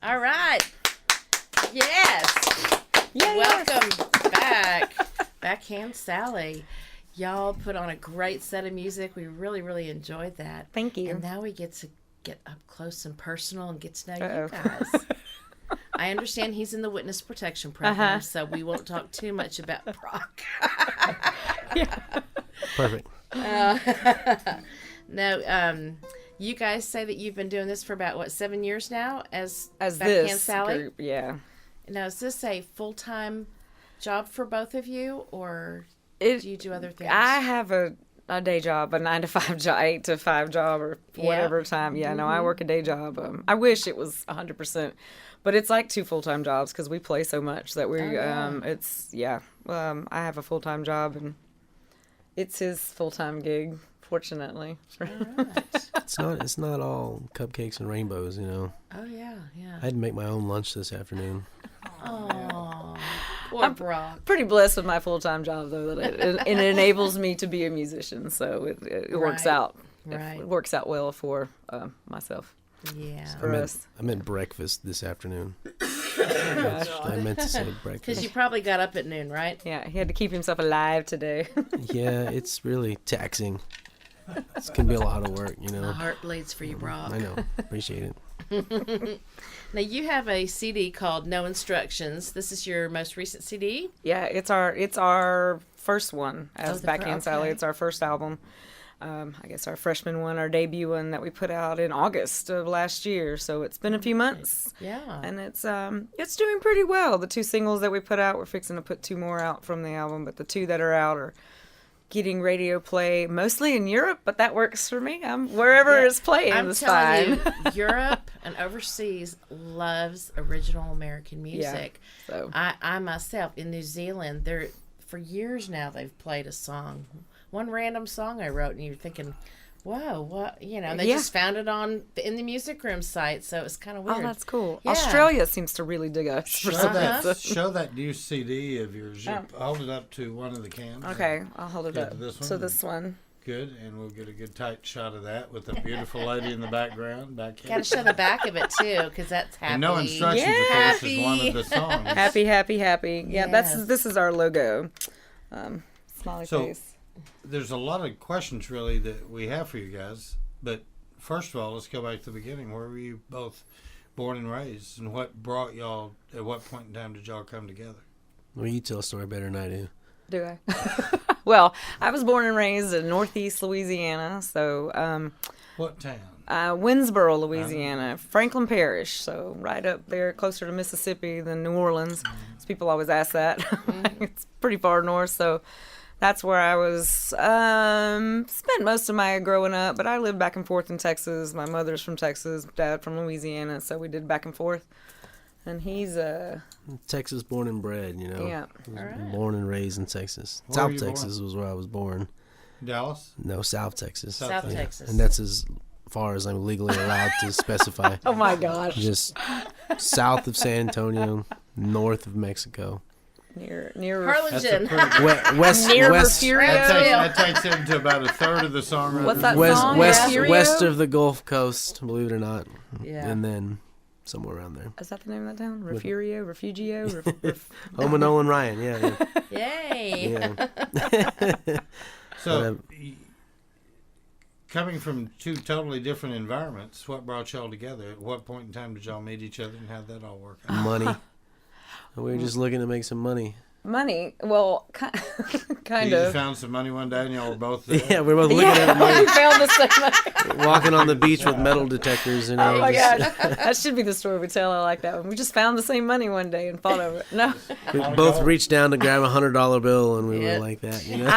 All right. Yes. Welcome back. Backhand Sally. Y'all put on a great set of music. We really, really enjoyed that. Thank you. And now we get to get up close and personal and get to know you guys. I understand he's in the witness protection program, so we won't talk too much about Brock. Perfect. No, you guys say that you've been doing this for about, 7 years now as Backhand this Sally? group, yeah. Now, is this a full-time job for both of you, or do you do other things? I have a day job, a 9 to 5 job, 8 to 5 job, or whatever time. Yeah, no, I work a day job. I wish it was 100%, but it's like 2 full-time jobs because we play so much that we. I have a full-time job, and it's his full-time gig. Fortunately, Right. It's not all cupcakes and rainbows, you know. Oh, yeah. I had to make my own lunch this afternoon. Oh, poor Brock. pretty blessed with my full-time job though, that it enables me to be a musician, so it works out. Right. It works out well for myself. Yeah. For us. I meant breakfast this afternoon. I meant to say breakfast. Because you probably got up at noon, right? Yeah, he had to keep himself alive today. Yeah, it's really taxing. It's going to be a lot of work, you know. My heart bleeds for you, Brock. I know. Appreciate it. Now, you have a CD called No Instructions. This is your most recent CD? Yeah, it's our first one as Backhand Sally. okay. It's our first album. I guess our freshman one, our debut one that we put out in August of last year. So it's been a few months. Yeah. And it's doing pretty well. The 2 singles that we put out, we're fixing to put 2 more out from the album, but the 2 that are out are getting radio play mostly in Europe, but that works for me. Wherever it's playing is fine. You, Europe and overseas loves original American music. Yeah, so. I myself, in New Zealand, for years now, they've played a song. One random song I wrote, and you're thinking, whoa, what, they just found it in the music room site, so it's kind of weird. Oh, that's cool. Yeah. Australia seems to really dig us. Show that new CD of yours. Hold it up to one of the cans. Okay, I'll hold it up. This one. So this one. Good, and we'll get a good tight shot of that with the beautiful lady in the background. Got to show the back of it, too, because that's happy. And No Instructions, of course, is one of the songs. Happy, happy, happy. Yeah, Yes. this is our logo. Smiley face. There's a lot of questions, really, that we have for you guys. But first of all, let's go back to the beginning. Where were you both born and raised? And what brought y'all, at what point in time did y'all come together? Well, you tell a story better than I do. Do I? Well, I was born and raised in Northeast Louisiana, so What town? Winsboro, Louisiana, Franklin Parish, so right up there, closer to Mississippi than New Orleans. So people always ask that. It's pretty far north, so that's where I was. Spent most of my growing up, but I lived back and forth in Texas. My mother's from Texas, dad from Louisiana, so we did back and forth. And he's Texas born and bred, you know. Yeah. Born and raised in Texas. Where South were you Texas was where I was born. Dallas? No, South Texas. South Texas. And that's as far as I'm legally allowed to specify. Oh my gosh, Just south of San Antonio, north of Mexico. near That's a Harlingen. pretty West, Near west, Refugio. that takes into about a third of the song. What's that west, song? west, Refugio? west of the Gulf Coast, believe it or not. Yeah. And then somewhere around there. Is that the name of that town? Refugio? Home of Nolan Ryan, yeah. Yay. Yeah. So, coming from 2 totally different environments, what brought y'all together? At what point in time did y'all meet each other, and how'd that all work out? Money. We were just looking to make some money. Money. Well, kind You just of. found some money one day, and y'all were both there? Yeah, we were both looking at the money, we found the same money. walking on the beach with metal detectors, you know. Oh my just- god, that should be the story we tell. I like that one. We just found the same money one day and fought over it. No, We both reached down to grab $100 bill, and we Yeah. were like that, you know.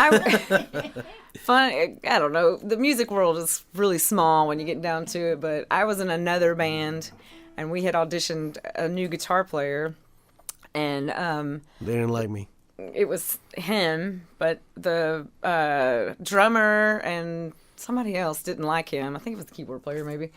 I don't know. The music world is really small when you get down to it. But I was in another band, and we had auditioned a new guitar player, and They didn't like me. it was him, but the drummer and somebody else didn't like him. I think it was the keyboard player, maybe.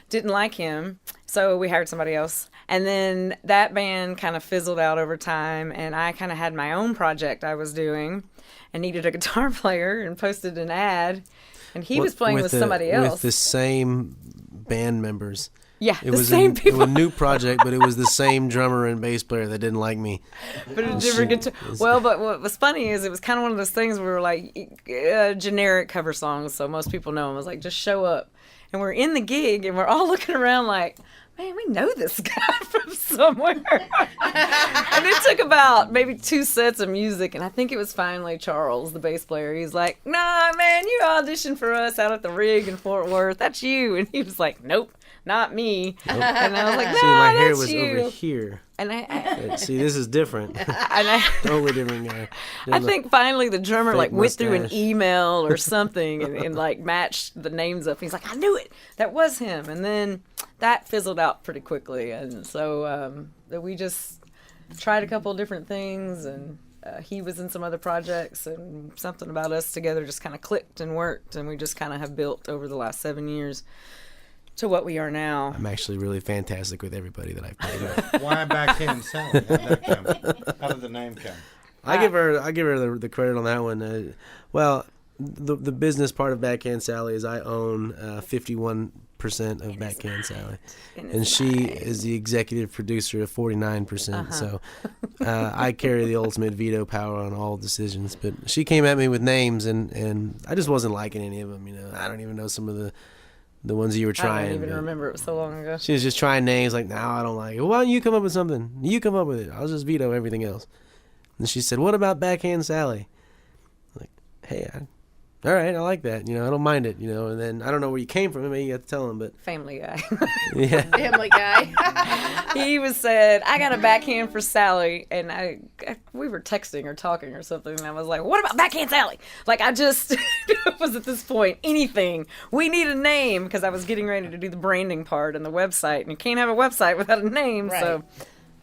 Didn't like him, so we hired somebody else. And then that band kind of fizzled out over time, and I kind of had my own project I was doing and needed a guitar player and posted an ad, and he was playing with somebody else. With the same band members. Yeah, It the was same It people. was a new project, but it was the same drummer and bass player that didn't like me. But it never get to. Well, but what was funny is it was kind of one of those things where we were like generic cover songs, so most people know them. It was like, just show up. And we're in the gig, and we're all looking around like, man, we know this guy from somewhere. And it took about maybe 2 sets of music, and I think it was finally Charles, the bass player. He's like, nah, man, you auditioned for us out at the Rig in Fort Worth. That's you. And he was like, nope, not me. Nope. And I was like, no, See, my hair that's was you. over here. And I See, this is different. Totally different guy. I think finally the drummer fake like went through an mustache. email or something and like matched the names up. He's like, I knew it. That was him. And then that fizzled out pretty quickly. And so we just tried a couple of different things, and he was in some other projects, and something about us together just kind of clicked and worked, and we just kind of have built over the last 7 years to what we are now. I'm actually really fantastic with everybody that I've played with. Why Backhand Sally? How'd that come? How did the name come? I give her the credit on that one. Well, the business part of Backhand Sally is I own 51% of Backhand Sally, and she is the executive producer of 49%. So I carry the ultimate veto power on all decisions. But she came at me with names, and I just wasn't liking any of them. You know, I don't even know some of the ones you were trying. I don't even but remember. It was so long ago. She was just trying names like, no, I don't like it. Well, why don't you come up with something? You come up with it. I'll just veto everything else. And she said, what about Backhand Sally? I'm like, hey, all right, I like that. You know, I don't mind it. You know, and then I don't know where you came from. Maybe you have to tell him, but Family Guy. yeah. Family Guy. He was said, I got a backhand for Sally, and we were texting or talking or something, and I was like, what about Backhand Sally? Like, I just was at this point, anything. We need a name, because I was getting ready to do the branding part and the website, and you can't have a website without a name, Right. so.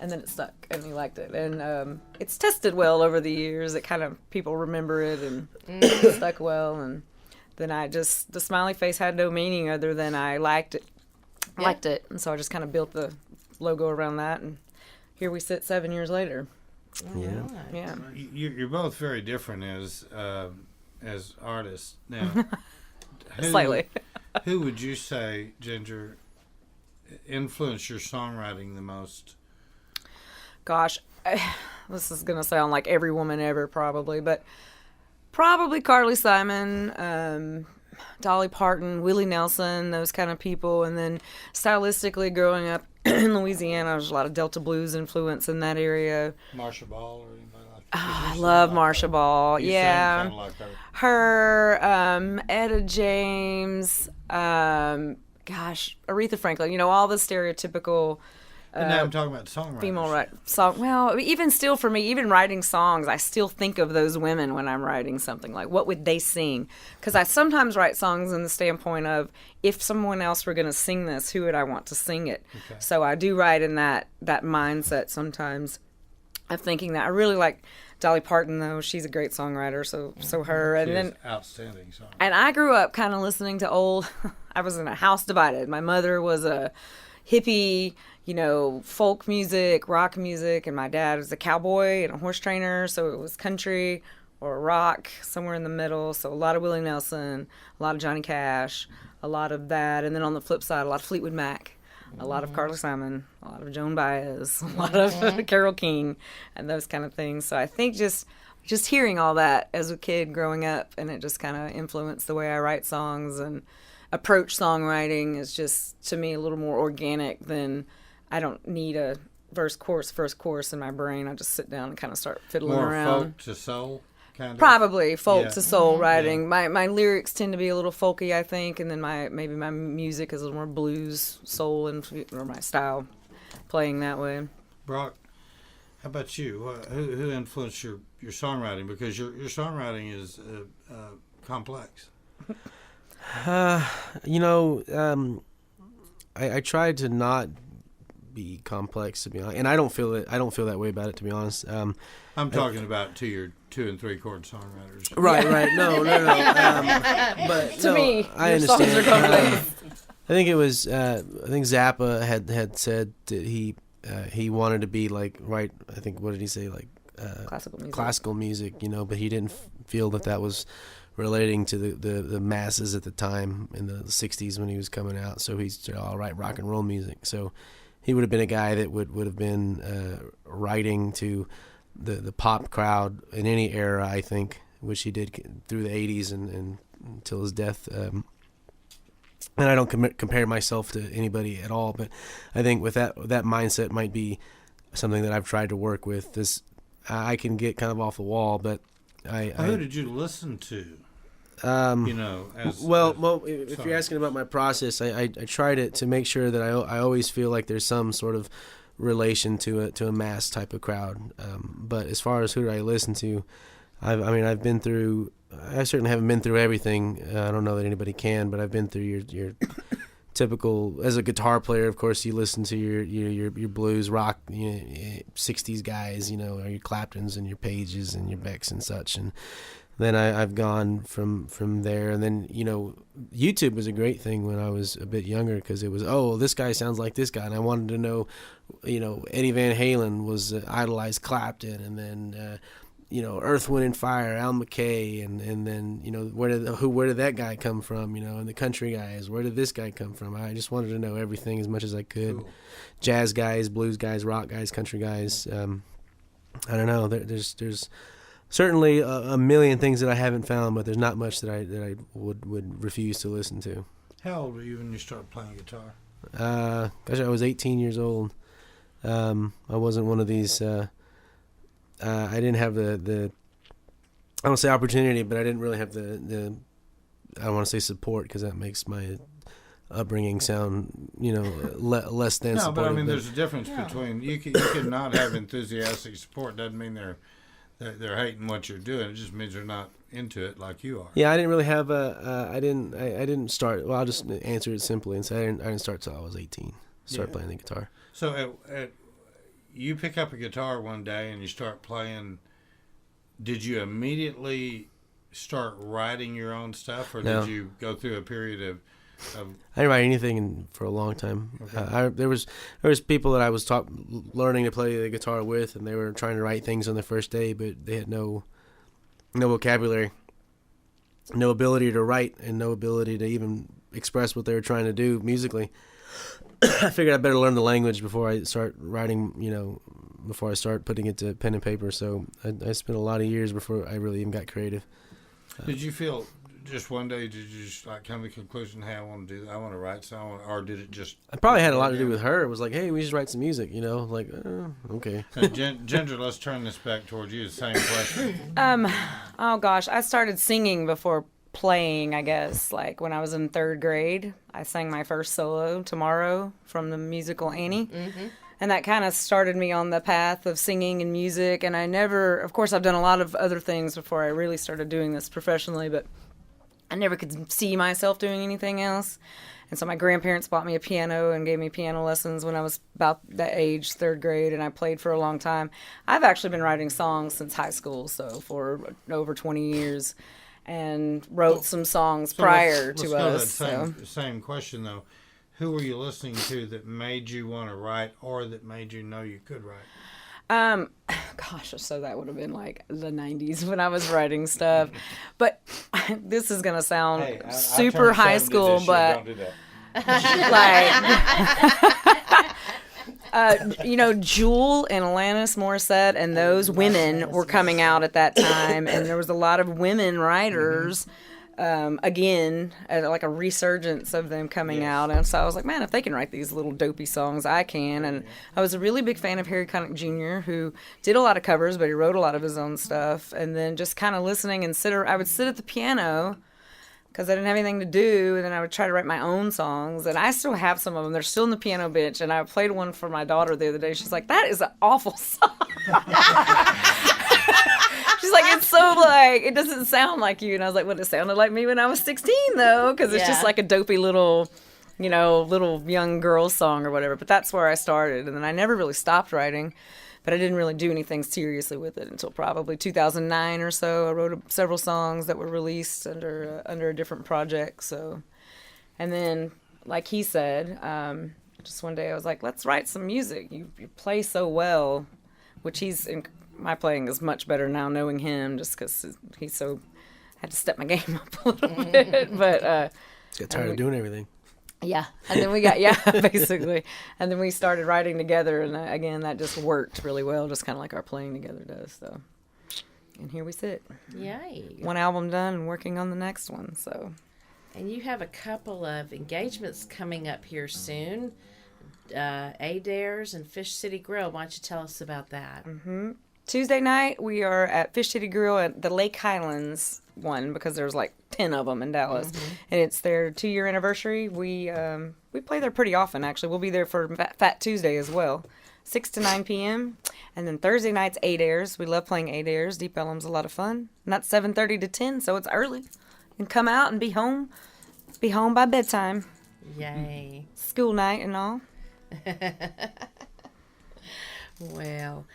And then it stuck, and he liked it. And it's tested well over the years. It kind of, people remember it, and it stuck well. And then the smiley face had no meaning other than I liked it. Yeah. Liked it. And so I just kind of built the logo around that. And here we sit 7 years later. Yeah. Yeah. You're both very different as artists. Now, Slightly. Who would you say, Ginger, influenced your songwriting the most? Gosh, this is going to sound like every woman ever probably, but probably Carly Simon, Dolly Parton, Willie Nelson, those kind of people. And then stylistically growing up in Louisiana, there's a lot of Delta blues influence in that area. Marsha Ball or anybody like that? I love Marsha Ball. You Yeah. sound kind of like her. Her, Etta James, gosh, Aretha Franklin, you know, all the stereotypical But now I'm talking about songwriters. female song. Well, even still for me, even writing songs, I still think of those women when I'm writing something. Like, what would they sing? Because I sometimes write songs in the standpoint of, if someone else were going to sing this, who would I want to sing it? Okay. So I do write in that mindset sometimes of thinking that. I really like Dolly Parton, though. She's a great songwriter, so her. And She then is outstanding song. and I grew up kind of listening to old. I was in a house divided. My mother was a hippie, you know, folk music, rock music, and my dad was a cowboy and a horse trainer, so it was country or rock, somewhere in the middle. So a lot of Willie Nelson, a lot of Johnny Cash, a lot of that, and then on the flip side, a lot of Fleetwood Mac, a lot of Carly Simon, a lot of Joan Baez, a lot of Carole King, and those kind of things. So I think just hearing all that as a kid growing up, and it just kind of influenced the way I write songs and approach songwriting is just, to me, a little more organic than, I don't need a verse, chorus in my brain. I just sit down and kind of start fiddling More around. folk to soul, kind of? Probably folk Yeah. to soul writing. My lyrics tend to be a little folky, I think, and then maybe my music is a little more blues, soul, or my style, playing that way. Brock, how about you? Who influenced your songwriting? Because your songwriting is complex. You know, I tried to not be complex, to be honest, and I don't feel that way about it, to be honest. I'm talking about to your 2 and 3 chord songwriters. Right. No. But To me, I your songs understand. are complex. I think it was. I think Zappa had said that he wanted to be like I think, what did he say, like Classical music. classical music, you know, but he didn't feel that was relating to the masses at the time in the 60s when he was coming out. So he's all right, rock and roll music. So he would have been a guy that would have been writing to the pop crowd in any era, I think, which he did through the 80s and until his death. And I don't compare myself to anybody at all, but I think with that mindset might be something that I've tried to work with. This I can get kind of off the wall, but who did you listen to? If you're asking about my process, I try to make sure that I always feel like there's some sort of relation to a mass type of crowd. But as far as who do I listen to, I've been through. I certainly haven't been through everything. I don't know that anybody can, but I've been through your typical. As a guitar player, of course, you listen to your blues rock, 60s guys, or your Claptons and your Pages and your Becks and such. And then I've gone from there. And then YouTube was a great thing when I was a bit younger, because it was, this guy sounds like this guy, and I wanted to know, Eddie Van Halen was idolized Clapton, and then. Earth, Wind and Fire, Al McKay, and then where did that guy come from? And the country guys, where did this guy come from? I just wanted to know everything as much as I could. Cool. Jazz guys, blues guys, rock guys, country guys. I don't know. There's certainly a million things that I haven't found, but there's not much that I would refuse to listen to. How old were you when you started playing guitar? I was 18 years old. I wasn't one of these. I didn't have the I don't say opportunity, but I didn't really have the I don't want to say support, because that makes my upbringing sound less than supportive. No, but there's a difference between you can not have enthusiastic support. Doesn't mean they're hating what you're doing. It just means they're not into it like you are. Yeah, I didn't really have I didn't start. Well, I'll just answer it simply and say I didn't start till I was 18. Start playing the guitar. So you pick up a guitar one day and you start playing. Did you immediately start writing your own stuff, or No. did you go through a period of I didn't write anything for a long time. Okay. There was people that I was learning to play the guitar with, and they were trying to write things on the first day, but they had no vocabulary, no ability to write, and no ability to even express what they were trying to do musically. I figured I better learn the language before I start writing, before I start putting it to pen and paper. So I spent a lot of years before I really even got creative. Did you feel just one day, did you just come to the conclusion, hey, I want to do that, I want to write something, or did it just... I probably had a lot to do with her. It was like, hey, we should write some music, like, okay. Ginger, let's turn this back towards you. Same question. Oh gosh, I started singing before playing, I guess. Like when I was in 3rd grade, I sang my first solo, Tomorrow, from the musical Annie. Mm-hmm. And that kind of started me on the path of singing and music. And of course, I've done a lot of other things before I really started doing this professionally, but I never could see myself doing anything else. And so my grandparents bought me a piano and gave me piano lessons when I was about that age, 3rd grade, and I played for a long time. I've actually been writing songs since high school, so for over 20 years, and wrote some songs prior to us. Same question, though. Who were you listening to that made you want to write, or that made you know you could write? Gosh, so that would have been like the 90s when I was writing stuff. But this is going to sound super high school, but don't do that. Jewel and Alanis Morissette and those women were coming out at that time, and there was a lot of women writers. Again, like a resurgence of them coming out. And so I was like, man, if they can write these little dopey songs, I can. And I was a really big fan of Harry Connick Jr., who did a lot of covers, but he wrote a lot of his own stuff. And then just kind of listening and I would sit at the piano because I didn't have anything to do. And then I would try to write my own songs. And I still have some of them. They're still in the piano bench. And I played one for my daughter the other day. She's like, that is an awful song. She's like, it's so it doesn't sound like you. And I was like, well, it sounded like me when I was 16, though, because it's just like a dopey little young girl song or whatever. But that's where I started. And then I never really stopped writing, but I didn't really do anything seriously with it until probably 2009 or so. I wrote several songs that were released under a different project. So, and then, like he said, just one day I was like, let's write some music. You play so well, which my playing is much better now knowing him, just because he's so had to step my game up a little bit, but Just got tired of doing everything. yeah. And then we got basically, and then we started writing together, and again that just worked really well, just kind of like our playing together does. So, and here we sit, Yay. one album done and working on the next one. So, And you have a couple of engagements coming up here soon. Adair's and Fish City Grill. Why don't you tell us about that? Tuesday night we are at Fish City Grill at the Lake Highlands one, because there's like 10 of them in Dallas, and it's their 2-year anniversary. We play there pretty often, actually. We'll be there for Fat Tuesday as well, 6 to 9 p.m. And then Thursday night's Adair's. We love playing Adair's. Deep Ellum's a lot of fun. And that's 7:30 to 10, so it's early. You can come out and be home by bedtime. Yay. School night and all. Well,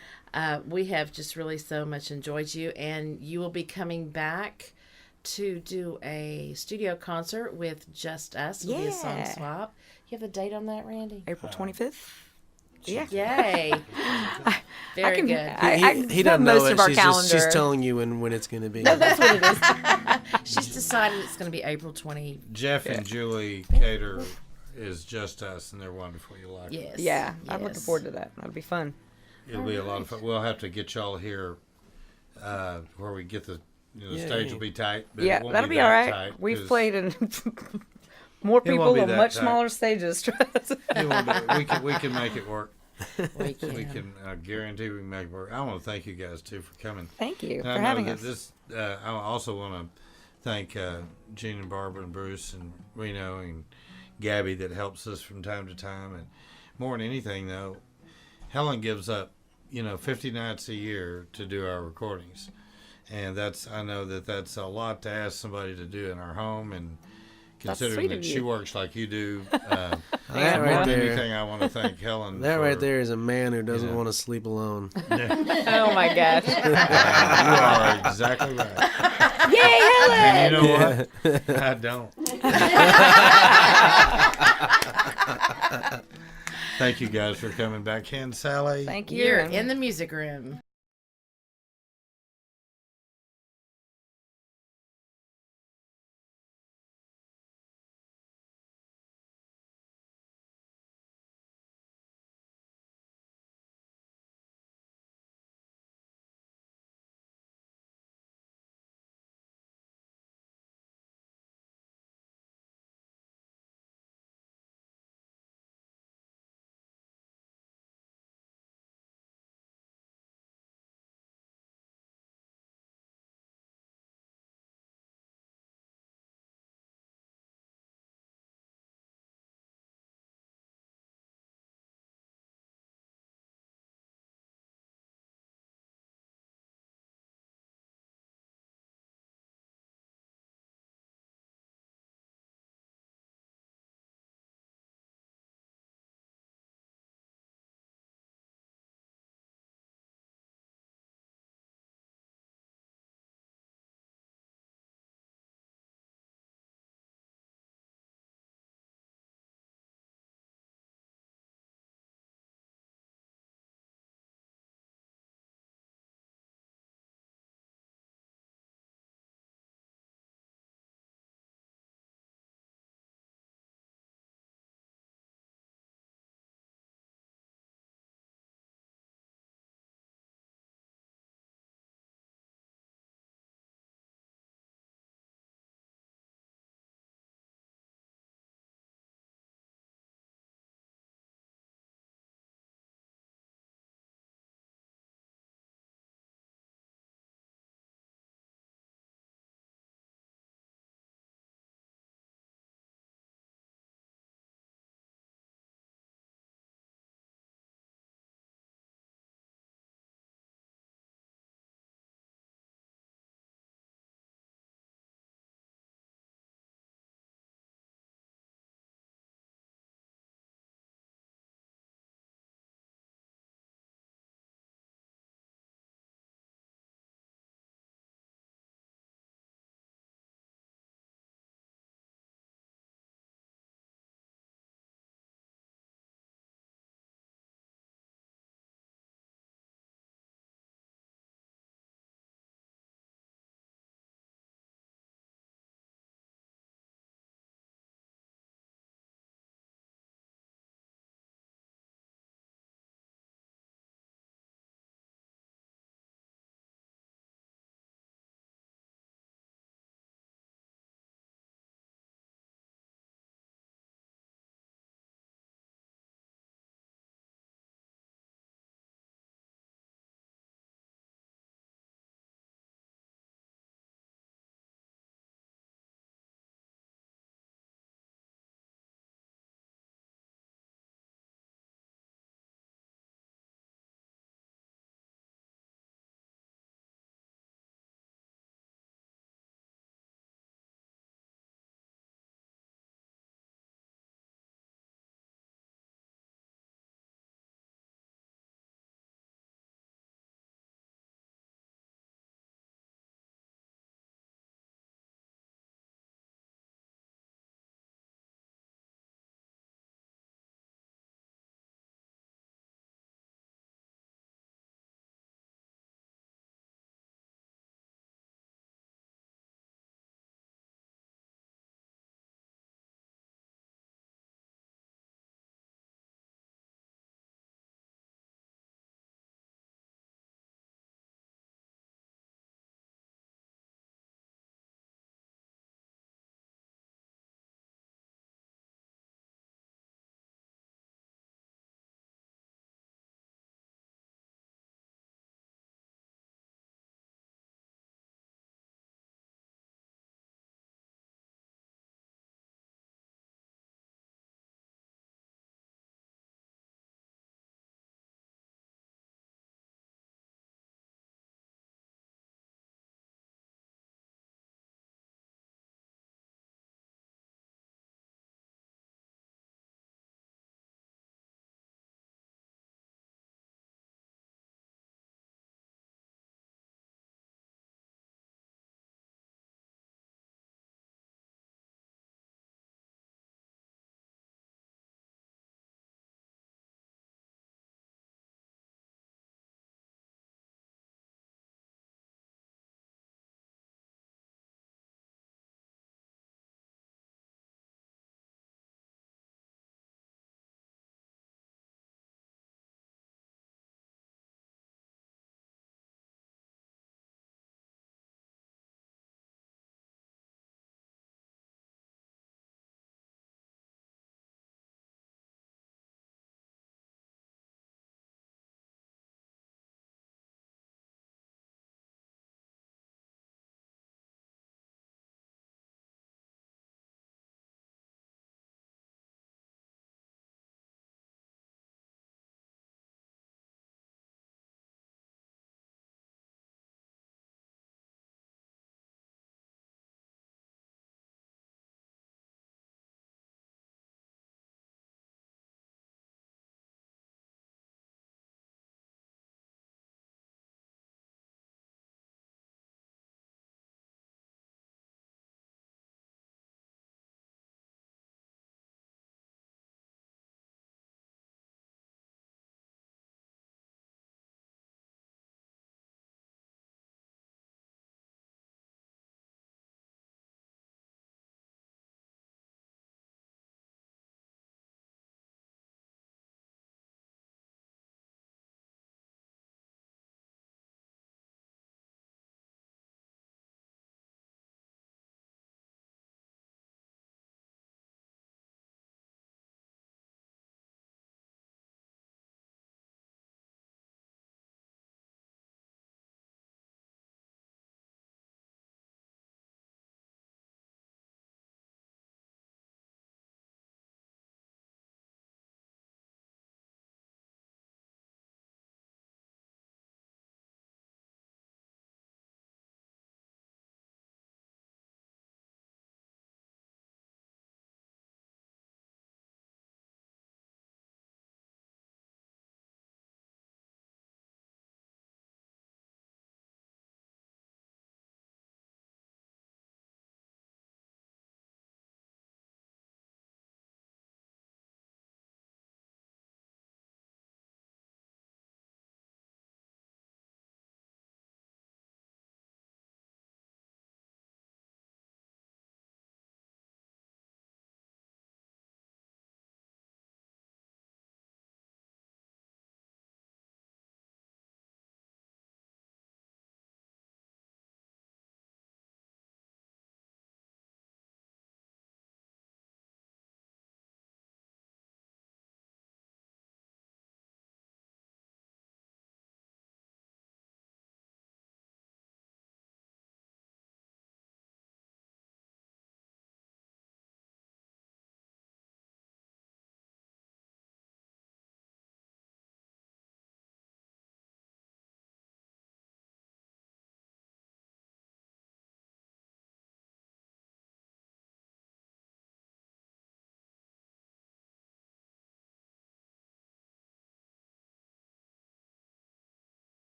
we have just really so much enjoyed you, and you will be coming back to do a studio concert with just us. It'll be a song Yeah. swap. You have the date on that, Randy? April 25th. Yeah. Yay. Very good. He doesn't know it. She's telling you when it's going to be. That's what it is. She's decided it's going to be April 20. Jeff and Julie Cater is just us, and they're wonderful. You like it. Yes. Yeah, I'm yes. looking forward to that. That'll be fun. It'll be a lot of fun. We'll have to get y'all here where we get the stage will be tight. But Yeah, it won't that'll be that all right. tight, We've 'cause played in more It won't people be on that much tight. smaller stages. it won't be- we can make it work. We can. We can guarantee we can make it work. I want to thank you guys too for coming. Thank you And for I know having that us. this. I also want to thank Gene and Barbara and Bruce and Reno and Gabby that helps us from time to time. And more than anything, though, Helen gives up 50 nights a year to do our recordings, and I know that's a lot to ask somebody to do in our home, and considering sweet that of she you. works like you do, That more right than there. anything, I want to thank Helen. That for, right there is a man who doesn't Yeah. want to sleep alone. Oh my gosh! You are exactly right. Yay, Helen! And you know what? I don't. Thank you guys for coming back, Ken, Sally. Thank you. You're in the music room.